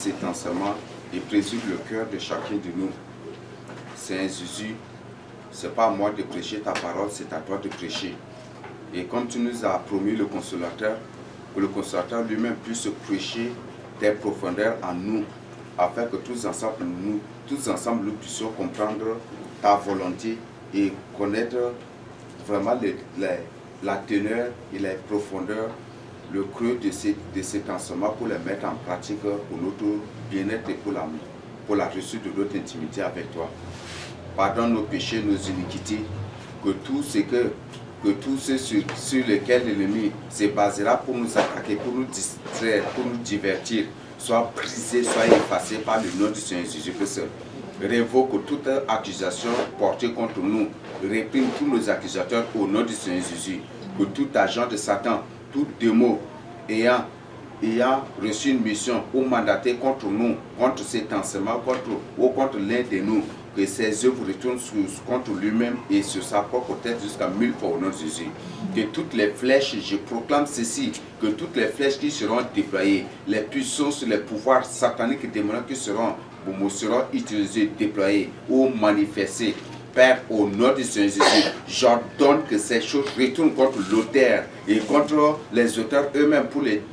Cet enseignement et présume le cœur de chacun de nous. C'est un Jésus, c'est pas à moi de prêcher ta parole, c'est à toi de prêcher. Et comme tu nous as promis le consolateur, que le consolateur lui-même puisse prêcher tes profondeurs en nous, afin que tous ensemble nous puissions comprendre ta volonté et connaître vraiment la teneur et la profondeur, le creux de cet enseignement pour les mettre en pratique pour notre bien-être et pour la réussite de notre intimité avec toi. Pardonne nos péchés, nos iniquités, que tout ce sur lequel l'ennemi se basera pour nous attaquer, pour nous distraire, pour nous divertir, soit brisé, soit effacé par le nom du Seigneur Jésus-Christ. Révoque toute accusation portée contre nous. Réprime tous nos accusateurs au nom du Seigneur Jésus. Que tout agent de Satan, tout démon ayant reçu une mission ou mandaté contre nous, contre cet enseignement, contre l'un de nous, que ses œuvres retournent contre lui-même et sur sa propre tête jusqu'à 1000 fois au nom de Jésus. Que toutes les flèches, je proclame ceci, que toutes les flèches qui seront déployées, les puissances, les pouvoirs sataniques et démoniaques qui seront utilisés, déployés ou manifestés, Père, au nom du Seigneur Jésus, j'ordonne que ces choses retournent contre l'auteur et contre les auteurs eux-mêmes pour les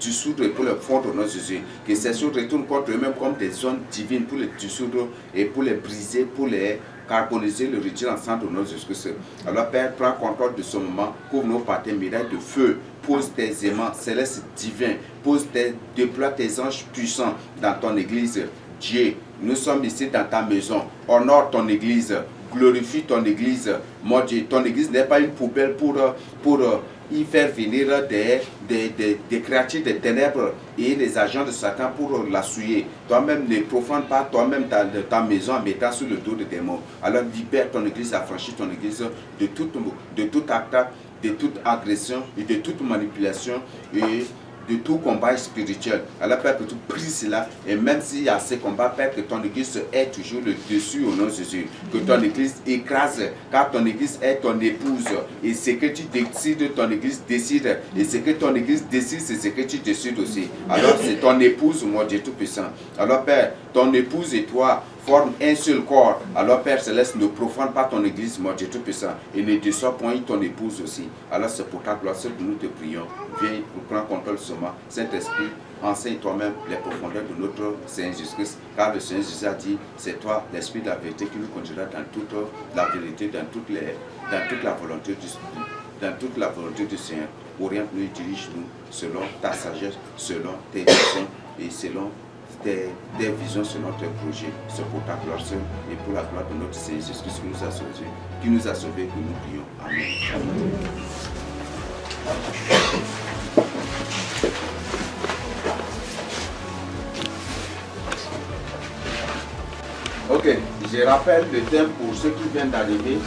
dissoudre et pour les fondre au nom de Jésus. Que ces choses retournent contre eux-mêmes comme des zones divines pour les dissoudre et pour les briser, pour les carboniser, le retirer ensemble au nom de Jésus-Christ. Alors Père, prends contrôle de ce moment, couvre-nous par tes miracles de feu, pose tes aimants célestes divins, déploie tes anges puissants dans ton église. Dieu, nous sommes ici dans ta maison. Honore ton église. Glorifie ton église. Mon Dieu, ton église n'est pas une poubelle pour y faire venir des créatures de ténèbres et des agents de Satan pour la souiller. Toi-même ne profane pas toi-même ta maison en mettant sur le dos de démons. Alors libère ton église, affranchis ton église de toute attaque, de toute agression et de toute manipulation et de tout combat spirituel. Alors Père, que tu brises cela, et même s'il y a ces combats, Père, que ton église ait toujours le dessus au nom de Jésus. Que ton église écrase, car ton église est ton épouse. Et ce que tu décides, ton église décide. Et ce que ton église décide, c'est ce que tu décides aussi. Alors c'est ton épouse, mon Dieu Tout-Puissant. Alors Père, ton épouse et toi forment un seul corps. Alors Père Céleste, ne profane pas ton église, mon Dieu Tout-Puissant, et ne déçois point ton épouse aussi. Alors c'est pour ta gloire seule que nous te prions. Viens pour prendre contrôle seulement. Saint-Esprit, enseigne toi-même les profondeurs de notre Seigneur Jésus-Christ, car le Seigneur Jésus a dit, c'est toi, l'Esprit de la vérité, qui nous conduira dans toute la vérité, dans toute la volonté du Seigneur. Oriente-nous et dirige-nous selon ta sagesse, selon tes visions et selon des visions selon tes projets. C'est pour ta gloire seule et pour la gloire de notre Seigneur Jésus-Christ qui nous a sauvés, que nous prions. Amen. Ok, je rappelle le thème pour ceux qui viennent d'arriver.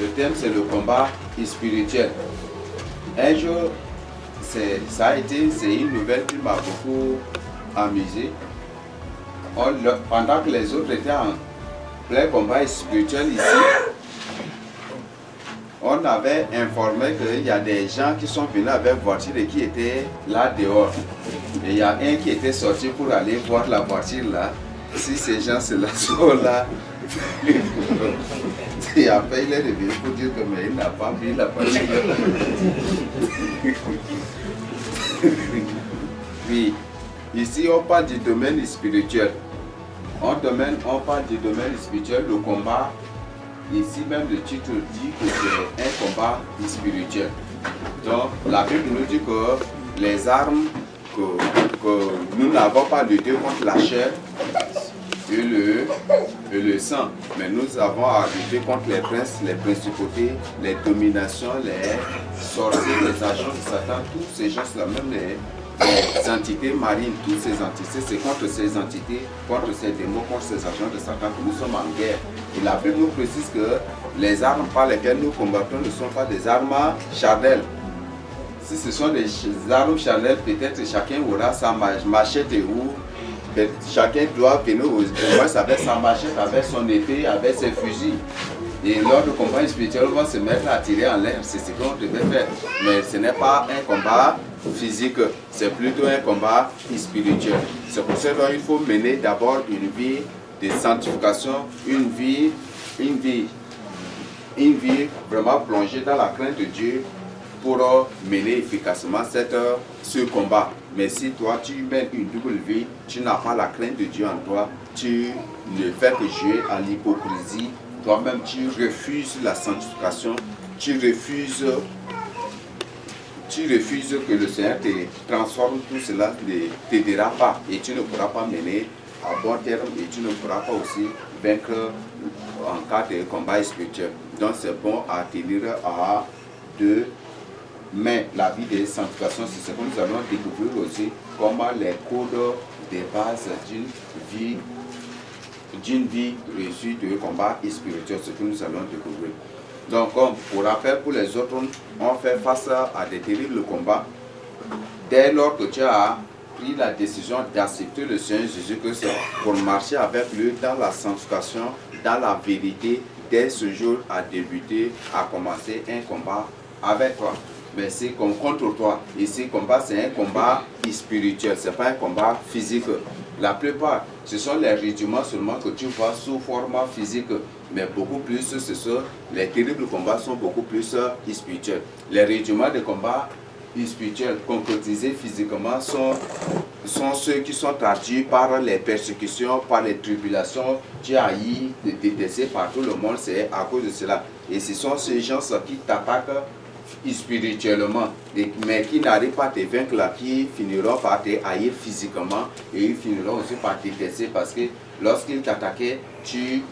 Le thème, c'est le combat spirituel. Un jour, c'est une nouvelle qui m'a beaucoup amusé. Pendant que les autres étaient en plein combat spirituel ici, on avait informé qu'il y a des gens qui sont venus avec voiture et qui étaient là dehors. Et il y a un qui était sorti pour aller voir la voiture là. Si ces gens sont là, et après il est revenu pour dire que mais il n'a pas vu la voiture. Oui, ici on parle du domaine spirituel. On parle du domaine spirituel, le combat. Ici même le titre dit que c'est un combat spirituel. Donc la Bible nous dit que les armes que nous n'avons pas lutté contre la chair et le sang, mais nous avons à lutter contre les princes, les principautés, les dominations, les sorciers, les agents de Satan, tous ces gens-là, même les entités marines, toutes ces entités, c'est contre ces entités, contre ces démons, contre ces agents de Satan que nous sommes en guerre. Et la Bible nous précise que les armes par lesquelles nous combattons ne sont pas des armes charnelles. Si ce sont des armes charnelles, peut-être chacun aura sa machette ou chacun doit venir au moins avec sa machette, avec son épée, avec ses fusils. Et lors du combat spirituel, on va se mettre à tirer en l'air, c'est ce qu'on devait faire. Mais ce n'est pas un combat physique, c'est plutôt un combat spirituel. C'est pour ça qu'il faut mener d'abord une vie de sanctification, une vie vraiment plongée dans la crainte de Dieu pour mener efficacement ce combat. Mais si toi tu mènes une double vie, tu n'as pas la crainte de Dieu en toi, tu ne fais que jouer à l'hypocrisie, toi-même tu refuses la sanctification, tu refuses que le Seigneur te transforme, tout cela ne t'aidera pas et tu ne pourras pas mener à bon terme et tu ne pourras pas aussi vaincre en cas de combat spirituel. Donc c'est bon à tenir à deux mains la vie de sanctification. C'est ce que nous allons découvrir aussi, comment les codes de base d'une vie réussie de combat spirituel, ce que nous allons découvrir. Donc, pour rappel, pour les autres, on fait face à des terribles combats. Dès lors que tu as pris la décision d'accepter le Seigneur Jésus-Christ pour marcher avec lui dans la sanctification, dans la vérité, dès ce jour a débuté, a commencé un combat avec toi. Mais c'est contre toi. Et ce combat, c'est un combat spirituel, ce n'est pas un combat physique. La plupart, ce sont les rudiments seulement que tu vois sous format physique. Mais beaucoup plus, les terribles combats sont beaucoup plus spirituels. Les rudiments de combat spirituels concrétisés physiquement sont ceux qui sont traduits par les persécutions, par les tribulations. Tu as haï, détesté par tout le monde, c'est à cause de cela. Et ce sont ces gens qui t'attaquent spirituellement, mais qui n'arrivent pas à te vaincre là, qui finiront par te haïr physiquement et ils finiront aussi par te détester parce que lorsqu'ils t'attaquaient, tu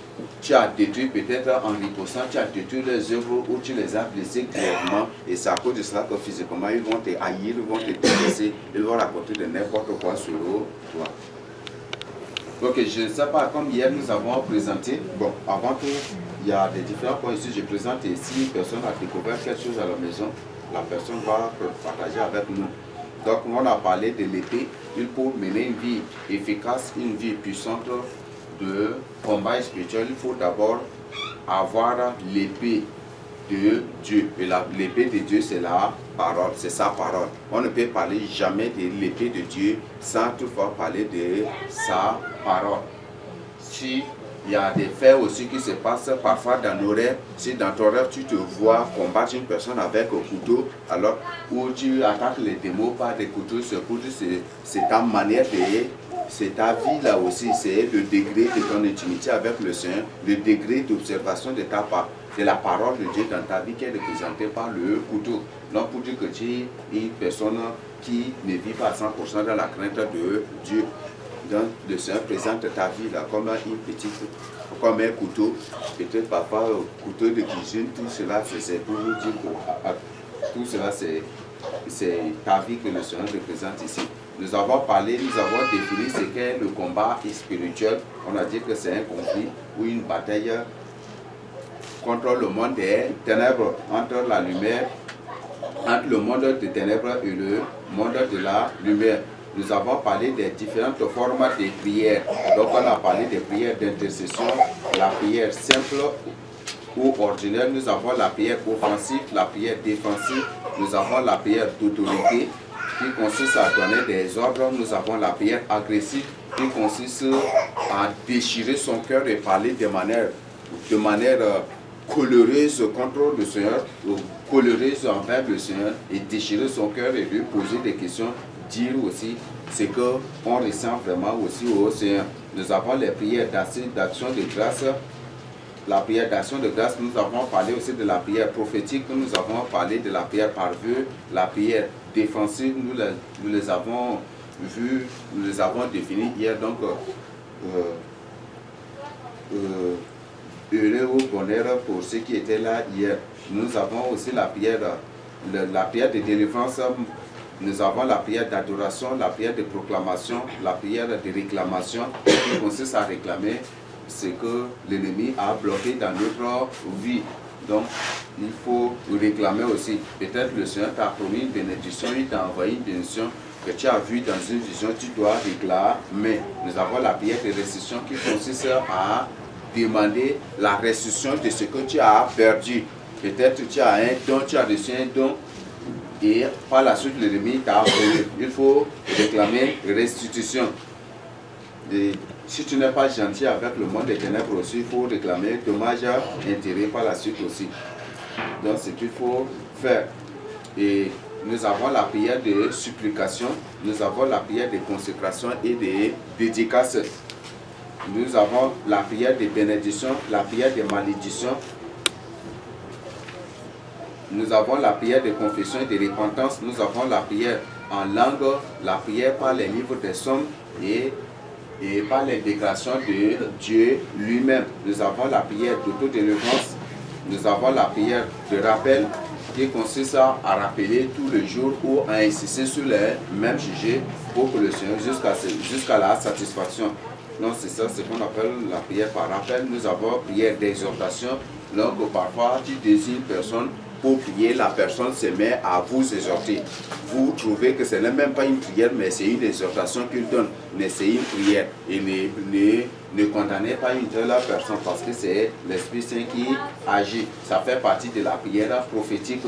as détruit peut-être en ripostant, tu as détruit les œuvres ou tu les as blessés clairement et c'est à cause de cela que physiquement ils vont te haïr, ils vont te détester, ils vont raconter de n'importe quoi sur toi. Ok, je ne sais pas, comme hier nous avons présenté, bon, avant tout, il y a des différents points ici, je présente et si personne a découvert quelque chose à la maison, la personne va partager avec nous. Donc, on a parlé de l'épée, il faut mener une vie efficace, une vie puissante de combat spirituel. Il faut d'abord avoir l'épée de Dieu. Et l'épée de Dieu, c'est la parole, c'est sa parole. On ne peut parler jamais de l'épée de Dieu sans toutefois parler de sa parole. Si il y a des faits aussi qui se passent parfois dans nos rêves. Si dans ton rêve tu te vois combattre une personne avec un couteau, alors où tu attaques les démons par des couteaux, c'est ta manière de... C'est ta vie là aussi, c'est le degré de ton intimité avec le Seigneur, le degré d'observation de la parole de Dieu dans ta vie qui est représentée par le couteau. Donc pour dire que tu es une personne qui ne vit pas à 100% dans la crainte de Dieu. Donc le Seigneur présente ta vie là comme une petite, comme un couteau, peut-être parfois un couteau de cuisine, tout cela c'est pour nous dire que tout cela c'est ta vie que le Seigneur représente ici. Nous avons parlé, nous avons défini ce qu'est le combat spirituel. On a dit que c'est un conflit ou une bataille contre le monde des ténèbres, entre la lumière, entre le monde des ténèbres et le monde de la lumière. Nous avons parlé des différentes formes de prières. Donc on a parlé des prières d'intercession, la prière simple ou ordinaire. Nous avons la prière offensive, la prière défensive. Nous avons la prière d'autorité qui consiste à donner des ordres. Nous avons la prière agressive qui consiste à déchirer son cœur et parler de manière colériseuse contre le Seigneur, ou colériseuse envers le Seigneur et déchirer son cœur et lui poser des questions. Dire aussi ce qu'on ressent vraiment aussi au Seigneur. Nous avons les prières d'action de grâce. La prière d'action de grâce, nous avons parlé aussi de la prière prophétique, nous avons parlé de la prière par vœu, la prière défensive, nous les avons vues, nous les avons définies hier. Donc, heureux ou bonheur pour ceux qui étaient là hier. Nous avons aussi la prière de délivrance. Nous avons la prière d'adoration, la prière de proclamation, la prière de réclamation qui consiste à réclamer ce que l'ennemi a bloqué dans notre vie. Donc, il faut réclamer aussi. Peut-être le Seigneur t'a promis une bénédiction, il t'a envoyé une bénédiction que tu as vue dans une vision, tu dois réclamer. Nous avons la prière de restitution qui consiste à demander la restitution de ce que tu as perdu. Peut-être tu as un don, tu as reçu un don. et par la suite l'ennemi t'a volé. Il faut réclamer restitution. Et si tu n'es pas gentil avec le monde des ténèbres aussi, il faut réclamer dommage à intérêt par la suite aussi. Donc c'est ce qu'il faut faire. Et nous avons la prière de supplication, nous avons la prière de consécration et de dédicace. Nous avons la prière de bénédiction, la prière de malédiction. Nous avons la prière de confession et de repentance. Nous avons la prière en langue, la prière par les livres des psaumes et par les déclarations de Dieu lui-même. Nous avons la prière d'autodélivrance. Nous avons la prière de rappel qui consiste à rappeler tous les jours ou à insister sur les mêmes sujets pour que le Seigneur jusqu'à la satisfaction. Donc c'est ça, c'est ce qu'on appelle la prière par rappel. Nous avons prière d'exhortation. Donc parfois tu désignes personne pour prier, la personne se met à vous exhorter. Vous trouvez que ce n'est même pas une prière, mais c'est une exhortation qu'il donne. Mais c'est une prière. Et ne condamnez pas une telle personne parce que c'est l'Esprit Saint qui agit. Ça fait partie de la prière prophétique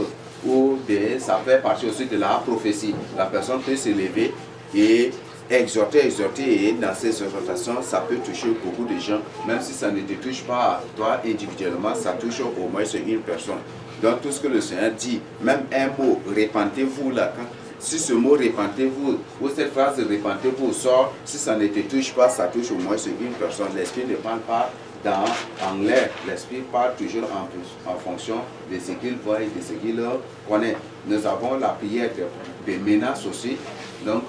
ou ça fait partie aussi de la prophétie. La personne peut se lever et exhorter, et dans ces exhortations, ça peut toucher beaucoup de gens. Même si ça ne te touche pas à toi individuellement, ça touche au moins une personne. Donc tout ce que le Seigneur dit, même un mot, repentez-vous là, si ce mot repentez-vous, ou cette phrase repentez-vous sort, si ça ne te touche pas, ça touche au moins une personne. L'Esprit ne parle pas en l'air, l'Esprit parle toujours en fonction de ce qu'il voit et de ce qu'il connaît. Nous avons la prière des menaces aussi. Donc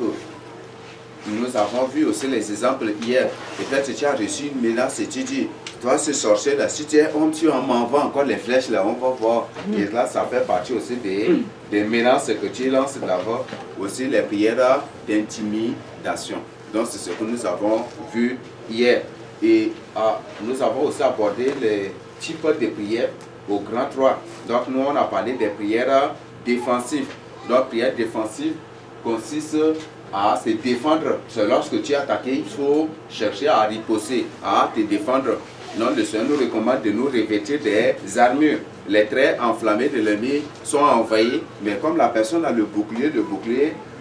nous avons vu aussi les exemples hier. Peut-être que tu as reçu une menace et tu dis, toi ce sorcier là, si tu es homme, tu m'envoies encore les flèches là, on va voir. Et là, ça fait partie aussi des menaces que tu lances d'abord. Aussi les prières d'intimidation. Donc c'est ce que nous avons vu hier. Et nous avons aussi abordé les types de prières au grand 3. Donc nous on a parlé des prières défensives. Donc prière défensive consiste à se défendre. C'est lorsque tu es attaqué, il faut chercher à riposter, à te défendre. Non, le Seigneur nous recommande de nous revêtir des armures. Les traits enflammés de l'ennemi sont envahis, mais comme la personne a le bouclier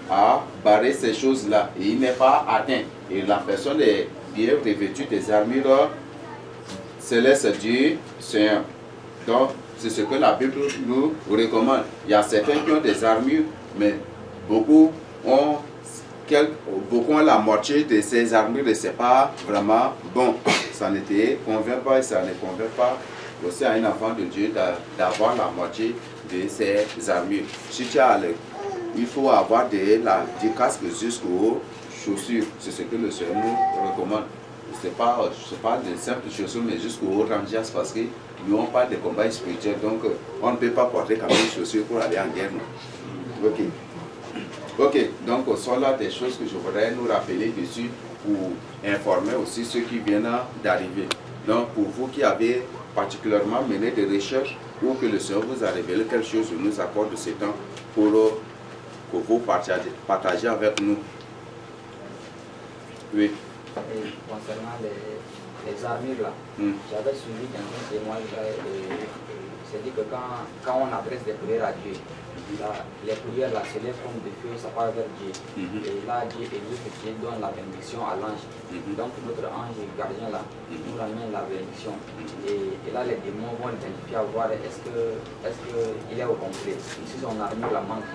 a barré ces choses-là et il n'est pas atteint. Et la personne est bien revêtue des armures célestes du Seigneur. Donc, c'est ce que la Bible nous recommande. Il y a certains qui ont des armures, mais beaucoup ont la moitié de ces armures et ce n'est pas vraiment bon. Ça ne te convient pas et ça ne convient pas aussi à un enfant de Dieu d'avoir la moitié de ces armures. Si tu as il faut avoir du casque jusqu'aux chaussures. C'est ce que le Seigneur nous recommande. Ce n'est pas de simples chaussures, mais jusqu'aux rangias parce que nous on parle de combat spirituel. Donc on ne peut pas porter comme une chaussure pour aller en guerre. Ok, donc ce sont là des choses que je voudrais nous rappeler dessus pour informer aussi ceux qui viennent d'arriver. Donc pour vous qui avez particulièrement mené des recherches ou que le Seigneur vous a révélé quelque chose, je nous accorde ce temps pour que vous partagez avec nous. Oui. Et concernant les armures là, j'avais suivi dans un témoignage, c'est dit que quand on adresse des prières à Dieu, les prières là s'élèvent comme des feux, ça part vers Dieu. Et là, Dieu existe, Dieu donne la bénédiction à l'ange. Donc notre ange gardien là, nous ramène la bénédiction. Et là, les démons vont identifier à voir est-ce qu'il est au complet. Si son armure la manque.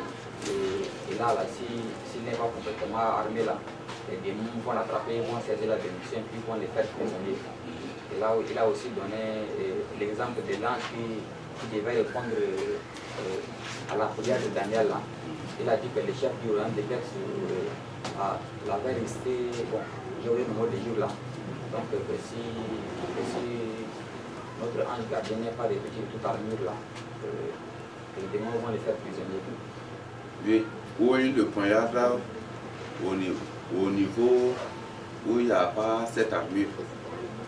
Et là, s'il n'est pas complètement armé là, les démons vont l'attraper, ils vont saisir la bénédiction, puis ils vont les faire prisonniers. Et là, il a aussi donné l'exemple de l'ange qui devait répondre à la prière de Daniel. Là. Il a dit que le chef du royaume de Perse l'avait resté, bon, j'aurais le mot de jour là. Donc que si notre ange gardien n'est pas revêtu toute armure là, les démons vont les faire prisonniers. Oui, où il le poignard là, au niveau où il n'y a pas cette armure.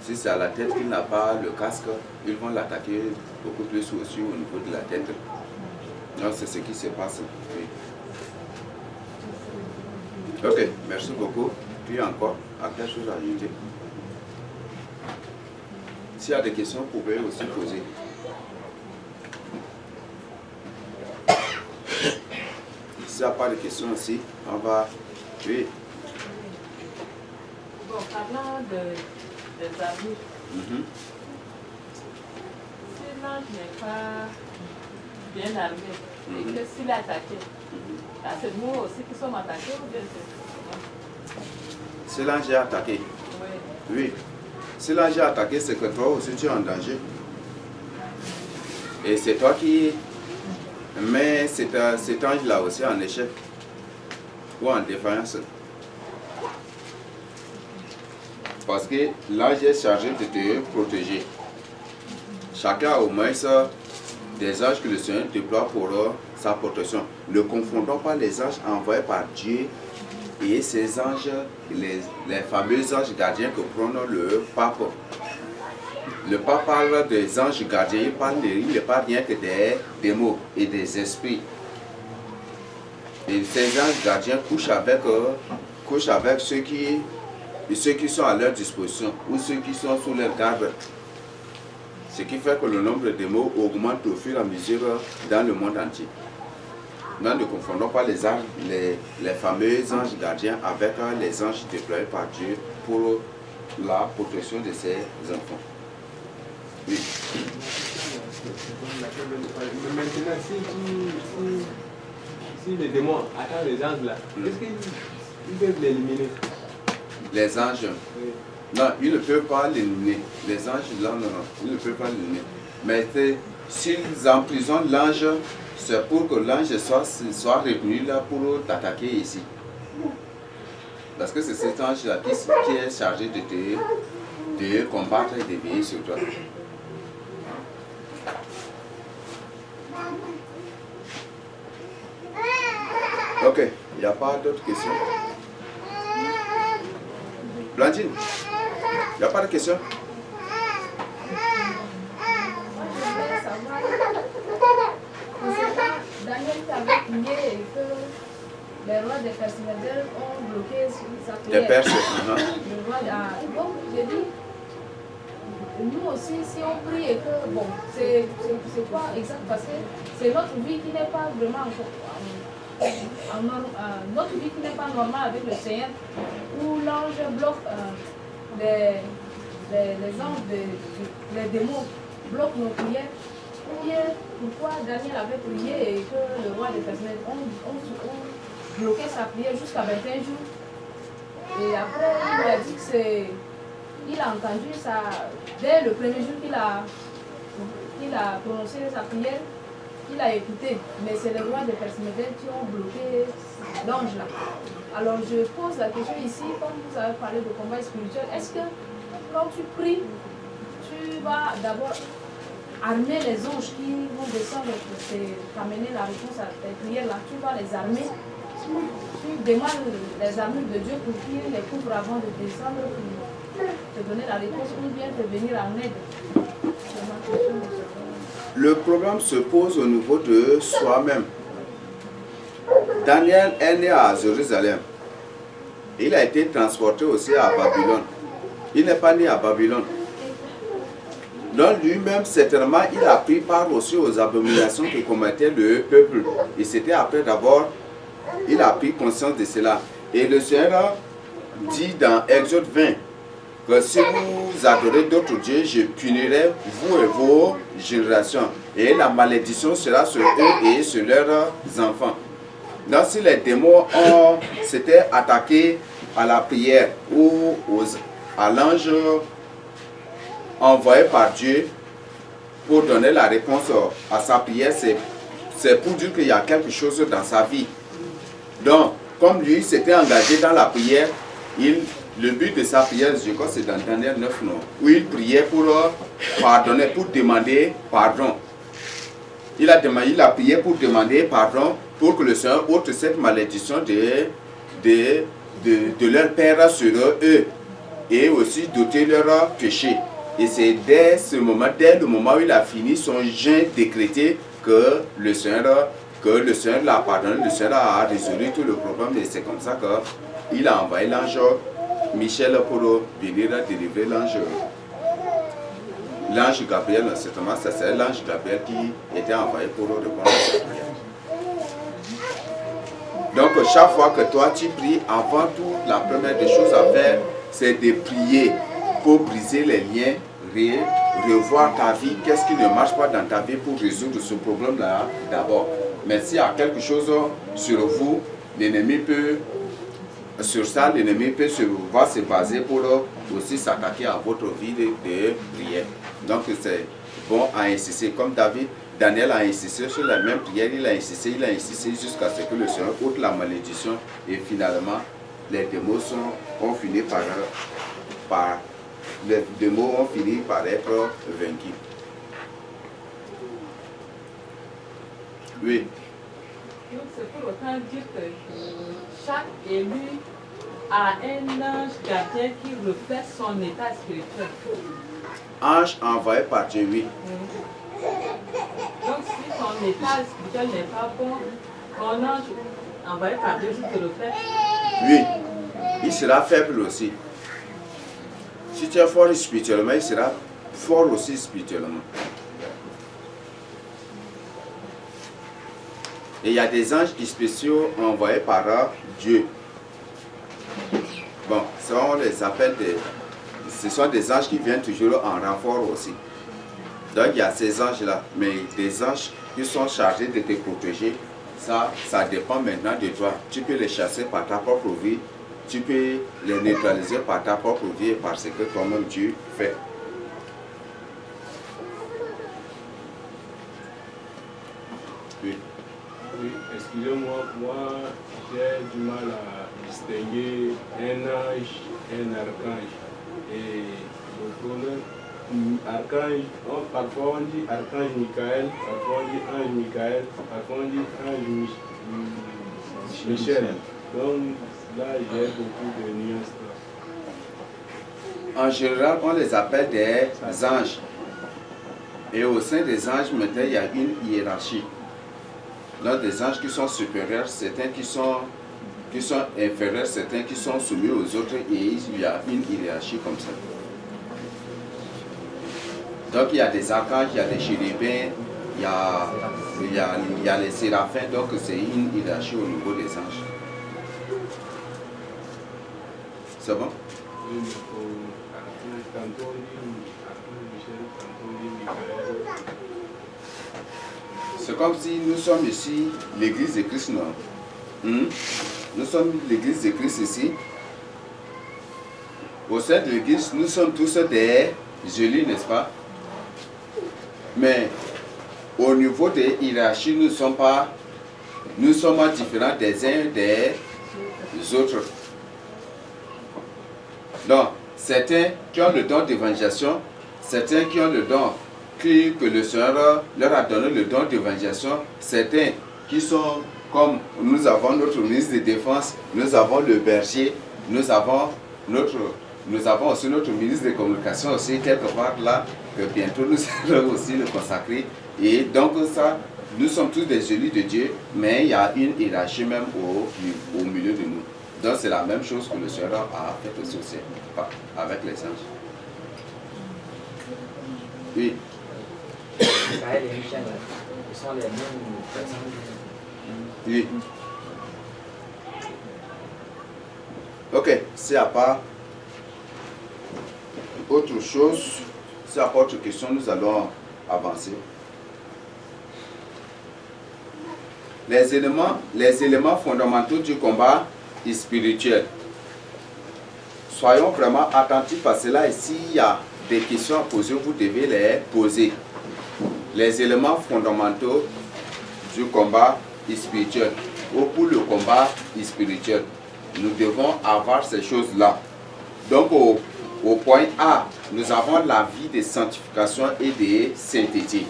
Si c'est à la tête qu'il n'a pas le casque, ils vont l'attaquer beaucoup plus aussi au niveau de la tête. Donc c'est ce qui se passe. Oui. Ok, merci beaucoup. Puis encore, à quelque chose à ajouter. S'il y a des questions, vous pouvez aussi poser. n'y a pas de questions aussi, on va... Oui. Bon, parlant des armures, si l'ange n'est pas bien armé, et que s'il est attaqué, là c'est nous aussi qui sommes attaqués ou bien c'est... Si l'ange est attaqué? Oui. Oui. Si l'ange est attaqué, c'est que toi aussi tu es en danger. Et c'est toi qui mets cet ange-là aussi en échec ou en défaillance. Parce que l'ange est chargé de te protéger. Chacun a au moins des anges que le Seigneur déploie pour sa protection. Ne confondons pas les anges envoyés par Dieu et ces anges, les fameux anges gardiens que prône le pape. Le pape parle des anges gardiens, il ne parle rien que des mots et des esprits. Et ces anges gardiens couchent avec ceux qui sont à leur disposition ou ceux qui sont sous leur garde. Ce qui fait que le nombre de mots augmente au fur et à mesure dans le monde entier. Nous ne confondons pas les fameux anges gardiens avec les anges déployés par Dieu pour la protection de ses enfants. Oui. Mais maintenant, si les démons attendent les anges là, est-ce qu'ils peuvent l'éliminer? Les anges? Oui. Non, ils ne peuvent pas l'éliminer. Les anges, là, non, ils ne peuvent pas l'éliminer. Mais s'ils emprisonnent l'ange, c'est pour que l'ange soit retenu là pour t'attaquer ici. Parce que c'est cet ange-là qui est chargé de combattre et de veiller sur toi. Ok, il n'y a pas d'autres questions? Blandine, il n'y a pas de questions? Daniel qui avait prié et que les rois des Persémédères ont bloqué sa prière. Des Perses. Donc j'ai dit, nous aussi, si on prie et que, bon, c'est quoi exact? Parce que c'est notre vie qui n'est pas vraiment notre vie qui n'est pas normale avec le Seigneur, où l'ange bloque les anges, les démons bloquent nos prières. Ou bien pourquoi Daniel avait prié et que le roi des Persémédères ont bloqué sa prière jusqu'à 21 jours. Et après, il a dit que il a entendu ça dès le premier jour qu'il a prononcé sa prière, il a écouté. Mais c'est les rois des Persémédères qui ont bloqué l'ange là. Alors je pose la question ici, comme vous avez parlé de combat spirituel, est-ce que quand tu pries, tu vas d'abord armer les anges qui vont descendre pour t'amener la réponse à tes prières là, tu vas les armer, tu demandes les armures de Dieu pour qu'ils les couvrent avant de descendre pour te donner la réponse ou bien te venir en aide. Le problème se pose au niveau de soi-même. Daniel est né à Jérusalem. Il a été transporté aussi à Babylone. Il n'est pas né à Babylone. Donc lui-même, certainement, il a pris part aussi aux abominations que commettait le peuple. Et c'était après d'abord, il a pris conscience de cela. Et le Seigneur dit dans Exode 20, que si vous adorez d'autres dieux, je punirai vous et vos générations. Et la malédiction sera sur eux et sur leurs enfants. Donc si les démons s'étaient attaqués à la prière ou à l'ange envoyé par Dieu pour donner la réponse à sa prière, c'est pour dire qu'il y a quelque chose dans sa vie. Donc, comme lui s'était engagé dans la prière, le but de sa prière, je crois que c'est dans Daniel 9, non, où il priait pour pardonner, pour demander pardon. Il a prié pour demander pardon pour que le Seigneur ôte cette malédiction de leur père sur eux et aussi d'ôter leurs péchés. Et c'est dès le moment où il a fini son jeûne décrété que le Seigneur l'a pardonné, le Seigneur a résolu tout le problème et c'est comme ça qu'il a envoyé l'ange Michel pour venir délivrer l'ange Gabriel. Certainement, c'est l'ange Gabriel qui était envoyé pour répondre à cette prière. Donc chaque fois que toi tu pries, avant tout, la première des choses à faire, c'est de prier pour briser les liens, revoir ta vie, qu'est-ce qui ne marche pas dans ta vie pour résoudre ce problème-là d'abord. Mais s'il y a quelque chose sur vous, l'ennemi peut, sur ça, l'ennemi peut va se baser pour aussi s'attaquer à votre vie de prière. Donc c'est bon à insister, comme Daniel a insisté sur la même prière, il a insisté jusqu'à ce que le Seigneur ôte la malédiction et finalement les démons ont fini les démons ont fini par être vaincus. Oui. Donc c'est pour autant dire que chaque élu a un ange gardien qui reflète son état spirituel. Ange envoyé par Dieu, oui. Donc si ton état spirituel n'est pas bon, ton ange envoyé par Dieu te reflète. Oui, il sera faible aussi. Si tu es fort spirituellement, il sera fort aussi spirituellement. Et il y a des anges spéciaux envoyés par Dieu. Bon, ça on les appelle ce sont des anges qui viennent toujours en renfort aussi. Donc il y a ces anges-là, mais des anges qui sont chargés de te protéger, ça dépend maintenant de toi. Tu peux les chasser par ta propre vie, tu peux les neutraliser par ta propre vie et par ce que toi-même tu fais. Oui. Oui, excusez-moi, moi j'ai du mal à distinguer un ange et un archange. Et le problème, archange, parfois on dit archange Michael, parfois on dit ange Michael, parfois on dit ange Michel. Donc là, j'ai beaucoup de nuances. En général, on les appelle des anges. Et au sein des anges, maintenant, il y a une hiérarchie. Donc, des anges qui sont supérieurs, certains qui sont inférieurs, certains qui sont soumis aux autres, et il y a une hiérarchie comme ça. Donc, il y a des archanges, il y a des chérubins, il y a les séraphins, donc c'est une hiérarchie au niveau des anges. C'est bon? Oui, mais tantôt on dit archange Michel, tantôt on dit Michael. C'est comme si nous sommes ici, l'église de Christ, non? Nous sommes l'église de Christ ici. Au sein de l'église, nous sommes tous des élus, n'est-ce pas? Mais au niveau des hiérarchies, nous sommes différents des uns des autres. Donc, certains qui ont le don d'évangélisation, certains qui ont le don que le Seigneur leur a donné le don d'évangélisation, certains qui sont comme nous avons notre ministre de Défense, nous avons le berger, nous avons aussi notre ministre de Communication aussi quelque part là, que bientôt nous allons aussi le consacrer. Et donc ça, nous sommes tous des élus de Dieu, mais il y a une hiérarchie même au milieu de nous. Donc c'est la même chose que le Seigneur a fait aussi au ciel, avec les anges. Oui. Michael et Michel, ils sont les mêmes personnes. Oui. Ok, s'il n'y a pas autre chose, s'il n'y a pas autre question, nous allons avancer. Les éléments fondamentaux du combat spirituel. Soyons vraiment attentifs à cela et s'il y a des questions à poser, vous devez les poser. Les éléments fondamentaux du combat spirituel ou pour le combat spirituel. Nous devons avoir ces choses-là. Donc au point A, nous avons la vie de sanctification et de sainteté.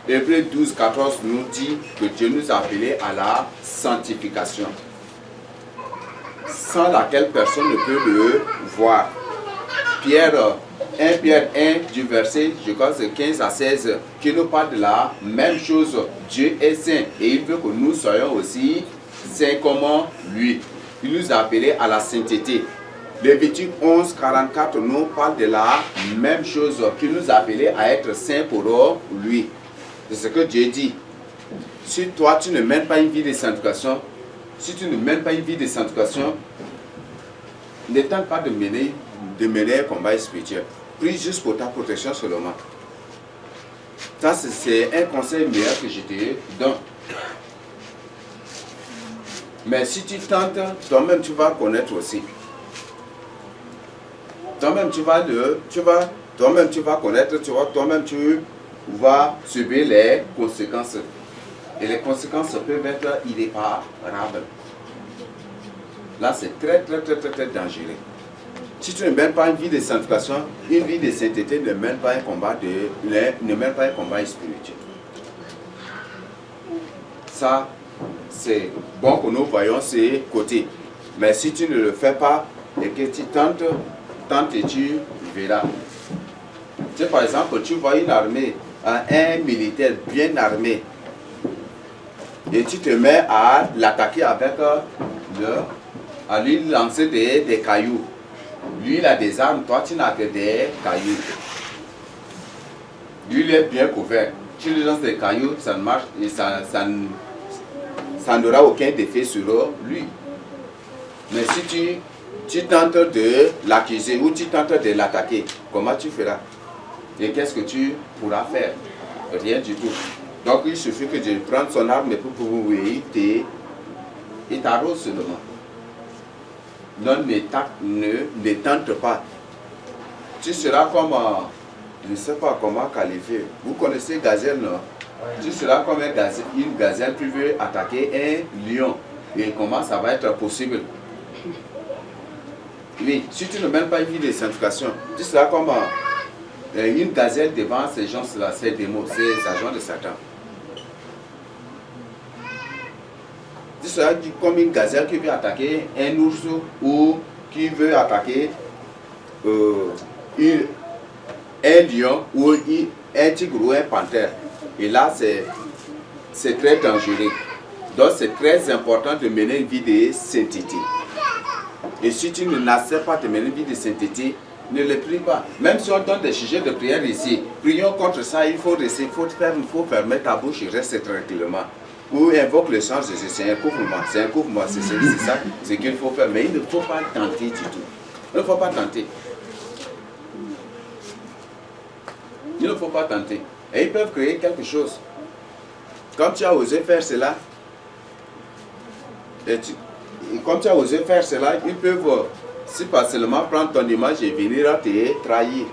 Hébreux 12, 14 nous dit que Dieu nous a appelés à la sanctification, sans laquelle personne ne peut le voir. 1 Pierre 1 du verset, je crois c'est 15 à 16, qui nous parle de la même chose. Dieu est saint et il veut que nous soyons aussi saints comme lui. Il nous a appelés à la sainteté. Lévitique 11, 44 nous parle de la même chose, qui nous a appelés à être saints pour lui. C'est ce que Dieu dit. Si toi tu ne mènes pas une vie de sanctification, si tu ne mènes pas une vie de sanctification, ne tente pas de mener un combat spirituel. Prie juste pour ta protection seulement. Ça, c'est un conseil meilleur que je te donne. Mais si tu tentes, toi-même tu vas connaître aussi. Toi-même tu vas connaître, toi-même tu vas subir les conséquences. Et les conséquences peuvent être irréparables. Là, c'est très dangereux. Si tu ne mènes pas une vie de sanctification, une vie de sainteté ne mène pas un combat spirituel. Ça, c'est bon que nous voyons ces côtés. Mais si tu ne le fais pas et que tu tentes et tu verras. Tu sais, par exemple, tu vois une armée, un militaire bien armé, et tu te mets à l'attaquer avec à lui lancer des cailloux. Lui, il a des armes, toi, tu n'as que des cailloux. Lui, il est bien couvert. Tu lui lances des cailloux, ça ne marche, et ça n'aura aucun effet sur lui. Mais si tu tentes de l'accuser ou tu tentes de l'attaquer, comment tu feras? Et qu'est-ce que tu pourras faire? Rien du tout. Donc, il suffit que tu prennes son arme pour pouvoir il t'arrose seulement. Non, ne tente pas. Tu seras comme, je ne sais pas comment qualifier. Vous connaissez gazelle, non? Tu seras comme une gazelle qui veut attaquer un lion. Et comment ça va être possible? Oui, si tu ne mènes pas une vie de sanctification, tu seras comme une gazelle devant ces gens-là, ces démons, ces agents de Satan. Tu seras comme une gazelle qui veut attaquer un ours ou qui veut attaquer un lion ou un tigre ou un panthère. Et là, c'est très dangereux. Donc, c'est très important de mener une vie de sainteté. Et si tu n'acceptes pas de mener une vie de sainteté, ne le prie pas. Même si on donne des sujets de prière ici, prions contre ça, il faut fermer ta bouche et rester tranquillement. Ou invoque le sang de Jésus, c'est un couvre-moi, c'est ça, c'est qu'il faut faire. Mais il ne faut pas tenter du tout. Il ne faut pas tenter. Il ne faut pas tenter. Et ils peuvent créer quelque chose. Quand tu as osé faire cela, comme tu as osé faire cela, ils peuvent, si pas seulement prendre ton image et venir te trahir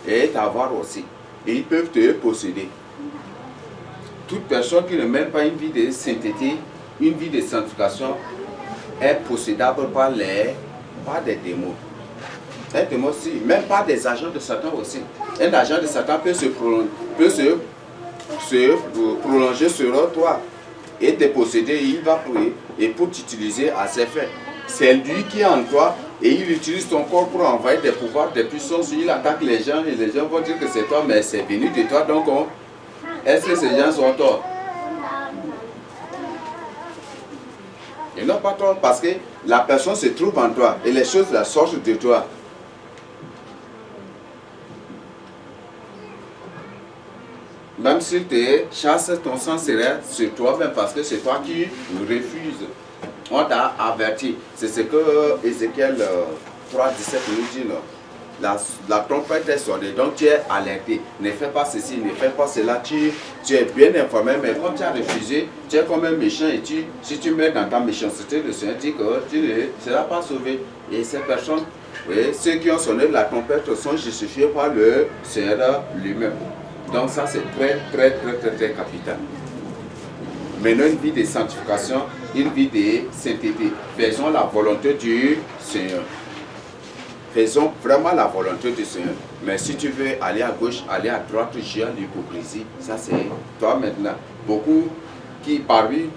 et t'avoir aussi. Et ils peuvent te posséder. Toute personne qui ne mène pas une vie de sainteté, une vie de sanctification, est possédable par des démons. Un démon aussi, même pas des agents de Satan aussi. Un agent de Satan peut se prolonger sur toi et te posséder, il va pour t'utiliser à ses fins. C'est lui qui est en toi et il utilise ton corps pour envoyer des pouvoirs, des puissances. Il attaque les gens et les gens vont dire que c'est toi, mais c'est venu de toi. Donc, est-ce que ces gens sont torts? Ils n'ont pas tort parce que la personne se trouve en toi et les choses la sortent de toi. Même si tu chasses, ton sang sera sur toi-même parce que c'est toi qui refuses. On t'a averti. C'est ce que Ézéchiel 3:17 nous dit. La trompette est sonnée, donc tu es alerté. Ne fais pas ceci, ne fais pas cela. Tu es bien informé, mais comme tu as refusé, tu es comme un méchant et si tu mets dans ta méchanceté, le Seigneur dit que tu ne seras pas sauvé. Et ces personnes, oui, ceux qui ont sonné la trompette sont justifiés par le Seigneur lui-même. Donc ça c'est très capital. Menons une vie de sanctification, une vie de sainteté. Faisons la volonté du Seigneur. Faisons vraiment la volonté du Seigneur. Mais si tu veux aller à gauche, aller à droite, j'ai l'hypocrisie. Ça c'est toi maintenant. Beaucoup qui parmi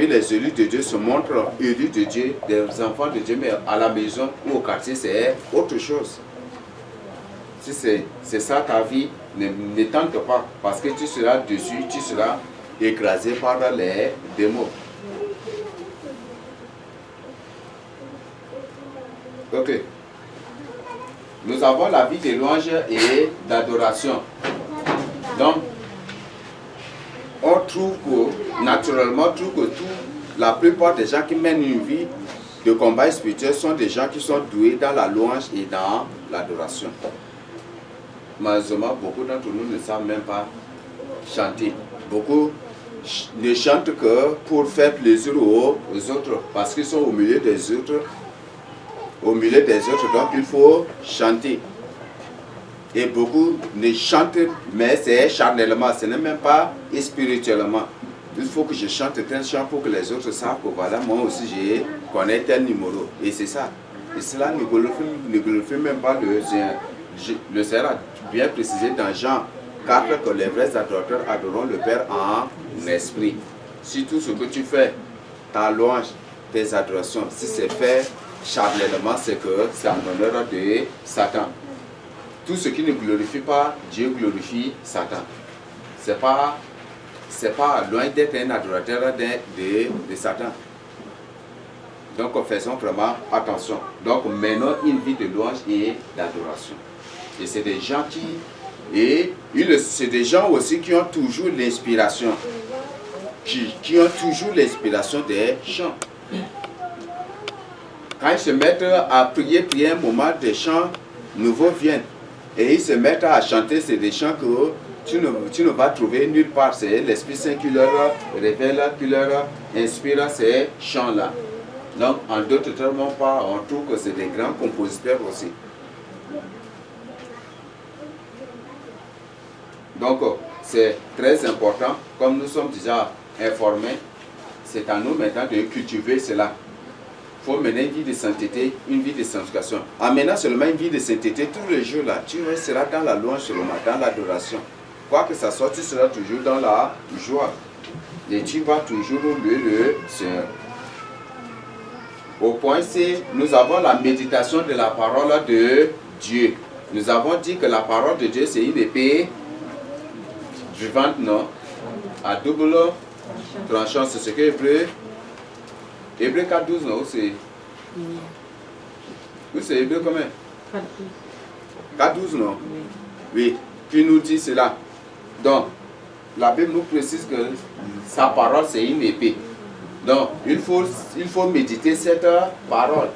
les élus de Dieu se montrent élus de Dieu, des enfants de Dieu, mais à la maison ou au quartier c'est autre chose. Si c'est ça ta vie, ne tente pas, parce que tu seras dessus, tu seras écrasé par les démons. Ok. Nous avons la vie de louange et d'adoration. Donc, on trouve que, naturellement, la plupart des gens qui mènent une vie de combat spirituel sont des gens qui sont doués dans la louange et dans l'adoration. Malheureusement, beaucoup d'entre nous ne savent même pas chanter. Beaucoup ne chantent que pour faire plaisir aux autres, parce qu'ils sont au milieu des autres. Au milieu des autres, donc il faut chanter. Et beaucoup ne chantent, mais c'est charnellement, ce n'est même pas spirituellement. Il faut que je chante tel chant pour que les autres savent que voilà, moi aussi je connais tel numéro. Et c'est ça. Et cela ne glorifie même pas le Seigneur. Le Seigneur a bien précisé dans Jean 4 que les vrais adorateurs adoreront le Père en esprit. Si tout ce que tu fais, ta louange, tes adorations, si c'est fait charnellement, c'est que c'est en honneur de Satan. Tout ce qui ne glorifie pas, Dieu glorifie Satan. C'est pas loin d'être un adorateur de Satan. Donc faisons vraiment attention. Donc menons une vie de louange et d'adoration. Et c'est des gens c'est des gens aussi qui ont toujours l'inspiration. Qui ont toujours l'inspiration des chants. Quand ils se mettent à prier un moment, des chants nouveaux viennent. Et ils se mettent à chanter, c'est des chants que tu ne vas trouver nulle part. C'est l'Esprit Saint qui leur révèle, qui leur inspire ces chants-là. Donc, en d'autres termes, on trouve que c'est des grands compositeurs aussi. Donc, c'est très important, comme nous sommes déjà informés, c'est à nous maintenant de cultiver cela. Il faut mener une vie de sainteté, une vie de sanctification. En menant seulement une vie de sainteté, tous les jours là, tu seras dans la louange seulement, dans l'adoration. Quoi que ça soit, tu seras toujours dans la joie. Et tu vas toujours louer le Seigneur. Au point C, nous avons la méditation de la parole de Dieu. Nous avons dit que la parole de Dieu, c'est une épée vivante, non? À double tranchant, c'est ce que Hébreu 4.12, non? C'est Hébreu combien? 4.12, non? Oui. Qui nous dit cela. Donc, la Bible nous précise que sa parole, c'est une épée. Donc, il faut méditer cette parole.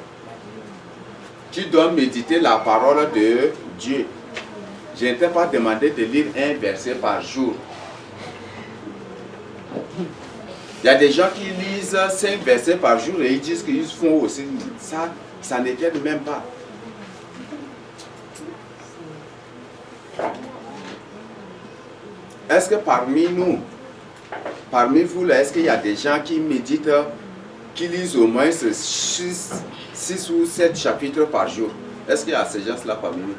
Tu dois méditer la parole de Dieu. Je ne t'ai pas demandé de lire un verset par jour. Il y a des gens qui lisent 5 versets par jour et ils disent qu'ils font aussi ça. Ça ne t'aide même pas. Est-ce que parmi nous, parmi vous, est-ce qu'il y a des gens qui méditent, qui lisent au moins 6 ou 7 chapitres par jour? Est-ce qu'il y a ces gens-là parmi nous?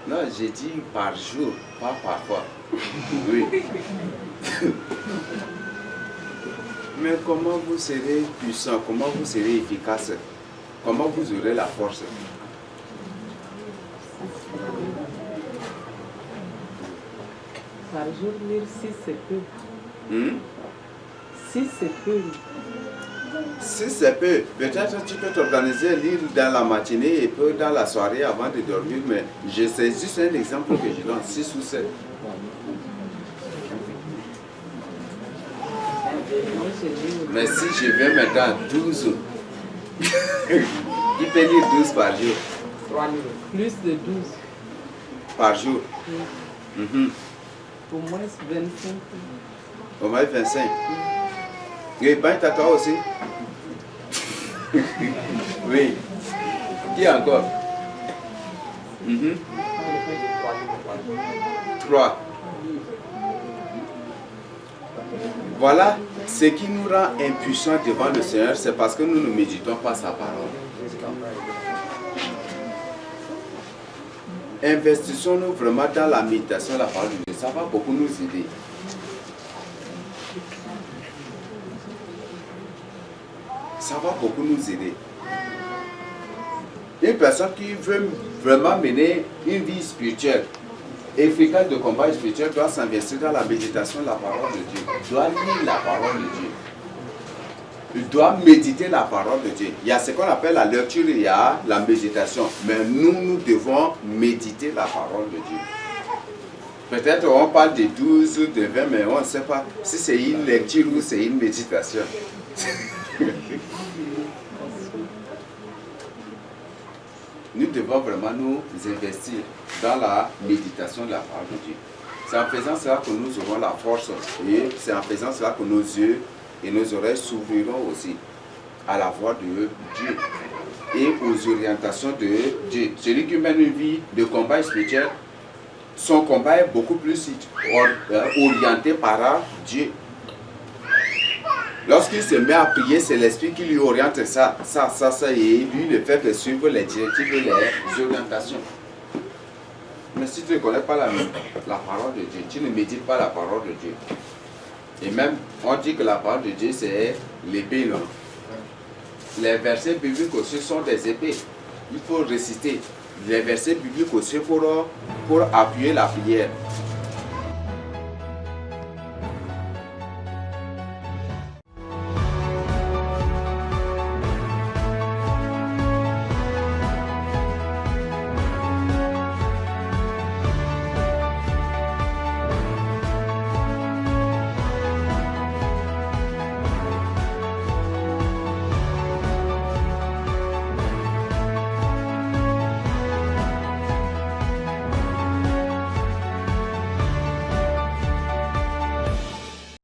Non, j'ai dit par jour, pas parfois. Oui. Mais comment vous serez puissant? Comment vous serez efficace? Comment vous aurez la force? Par jour, lire 6 c'est peu. 6 c'est peu. 6 c'est peu. Peut-être tu peux t'organiser, lire dans la matinée et peu dans la soirée avant de dormir, mais c'est juste un exemple que je donne, 6 ou 7. Mais si je vais maintenant 12, il peut lire 12 par jour. Plus de 12. Par jour. Au moins 25. Au moins 25. Et ben, t'as toi aussi? Oui. Qui encore? 3. Voilà, ce qui nous rend impuissants devant le Seigneur, c'est parce que nous ne méditons pas sa parole. Investissons-nous vraiment dans la méditation de la parole de Dieu. Ça va beaucoup nous aider. Ça va beaucoup nous aider. Une personne qui veut vraiment mener une vie spirituelle, efficace de combat spirituel, doit s'investir dans la méditation de la parole de Dieu. Doit lire la parole de Dieu. il doit méditer la parole de Dieu. Il y a ce qu'on appelle la lecture et il y a la méditation. Mais nous devons méditer la parole de Dieu. Peut-être on parle de 12 ou de 20, mais on ne sait pas si c'est une lecture ou c'est une méditation. Nous devons vraiment nous investir dans la méditation de la parole de Dieu. C'est en faisant cela que nous aurons la force et c'est en faisant cela que nos yeux et nos oreilles s'ouvriront aussi à la voix de Dieu et aux orientations de Dieu. Celui qui mène une vie de combat spirituel, son combat est beaucoup plus orienté par Dieu. Lorsqu'il se met à prier, c'est l'Esprit qui lui oriente ça, et lui ne fait que suivre les directives et les orientations. Mais si tu ne connais pas la parole de Dieu, tu ne médites pas la parole de Dieu. Et même, on dit que la parole de Dieu, c'est l'épée. Les versets bibliques aussi sont des épées. Il faut réciter les versets bibliques aussi pour appuyer la prière.